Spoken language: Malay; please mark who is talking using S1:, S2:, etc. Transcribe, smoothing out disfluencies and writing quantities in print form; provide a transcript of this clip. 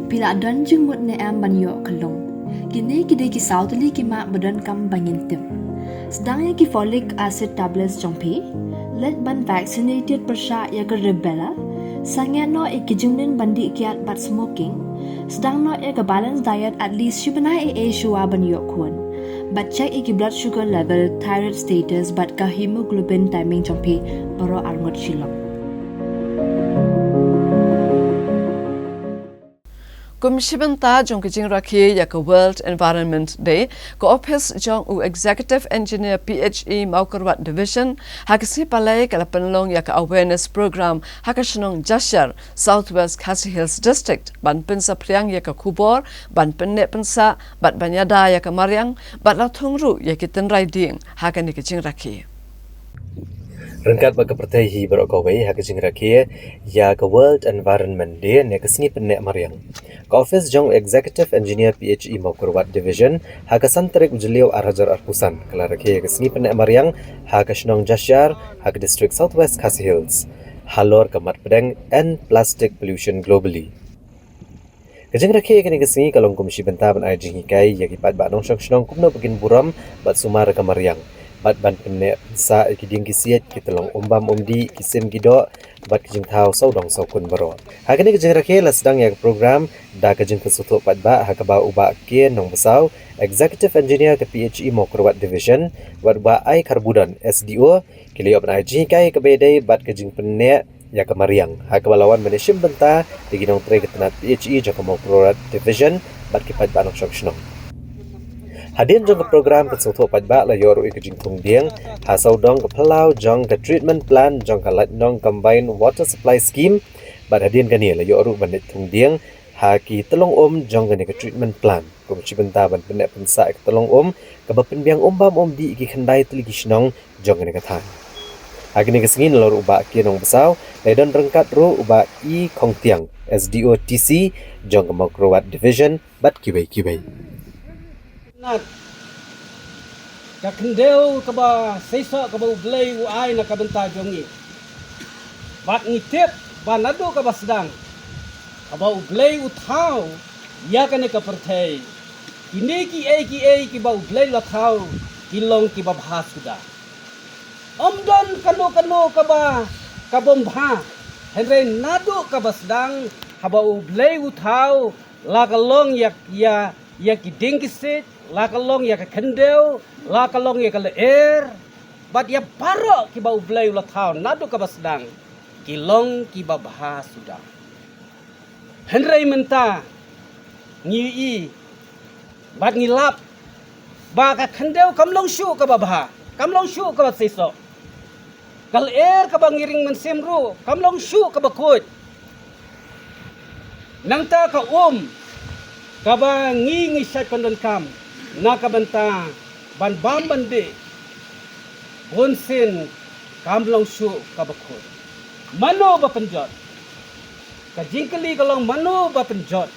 S1: pila dan jengmut ne am banyo kalong. Kini kide ki sautli ki ma badan kam bangintim. Sedangnya ki folic acid tablets jongpi, let ban vaccinated persya ya ke rebella, sangya no ikijungnin bandi kiat bat smoking, sedang no ya ke balance diet at least syubanai shua banyo kun. But check iki blood sugar level, thyroid status, but ka hemoglobin timing jongpi baro arngot shilong.
S2: Kumshibanta jong kijing rakhi ya ka World Environment Day ko office jong u Executive Engineer PHE Maukarwat Division hakasi palai kala penlong ya ka awareness program hakashnong Jashar Southwest Khasi Hills District ban pensa priang ya ka Kubor ban penne pensa bat banyada ya ka Mariang bat la thungru ya ki tenrai ding hakani kijing rakhi
S3: Rengkat baka pertahi berokawai hak jing rakie ya ke World Environment Day ne kesni penek Mariang. Ka office jong Executive Engineer PHE Maukarwat Division hak santrik ujeliau arhajar arpusan kala rakie kesni penek Mariang hak shnong Jashar hak District Southwest Khasi Hills. Halor kamat pedang and plastic pollution globally. Kejeng rakie kini kesni kalong komisi benta ban ajing hikai yaki pat ba nong shnong kumno begin buram bat sumar ka Mariang. Bat ban penne sa kiding kisiat kitolong umbam umdi kisim gido bat kijing thau saudong saukun baro hakani kijing rakhe la sedang yak program da kijing kesutuk pat ba hakaba uba ke nong besau Executive Engineer ke PHE Maukarwat Division bat ba ai karbudan SDO kiliop na ji kai ke bedai bat kijing penne ya ke Mariang hakaba lawan manishim benta diginong tre ketenat PHE jaka Maukarwat Division bat kipat ba nong shnong Hadin jong ke program kesutuk padba la yoru ikijing tung dieng hasau dong ke pelau jong ke treatment plan jong ke lat nong combined water supply scheme bad hadin gani la yoru bandit tung dieng haki telong jong gani ke treatment plan komisi benta ban penek pensa ke telong ke bapinbiang bam di iki kendai teligi shnong jong gani ke than hakini kesengin lor uba ki nong besau ledon rengkat ru uba i kongtiang SDOTC jong ke Maukarwat Division bat kibai
S4: Nat ka kendeu ka ba sesa ka ba ublay uay na kabenta jongi bat ngitip banado ka ba sedang ka ba ublay uthaw ya ka ne ka perthai kini ki ba ublay la thaw kilong ki ba bhas suda omdan kano ka ba kabombha henre nado ka ba sedang ka ba ublay uthaw la kalong ya ki dingkisit la kalong ya ka kendeu la kalong ya ka leer bat ya paro ki ba ublay la thaw nado ka basdang kilong ki ba bahas sudah henrei menta ngi bat ngilap ba ka kendeu kamlong shu ka ba bah kamlong shu ka ba seso kal air ka ba ngiring mensemru kamlong shu ka ba kut nang ta ka kaba ngi syat kondon kam nakabenta ban bam bande bonsin kamlong shu kabakut mano ba penjot ka jingkali kalong mano ba penjot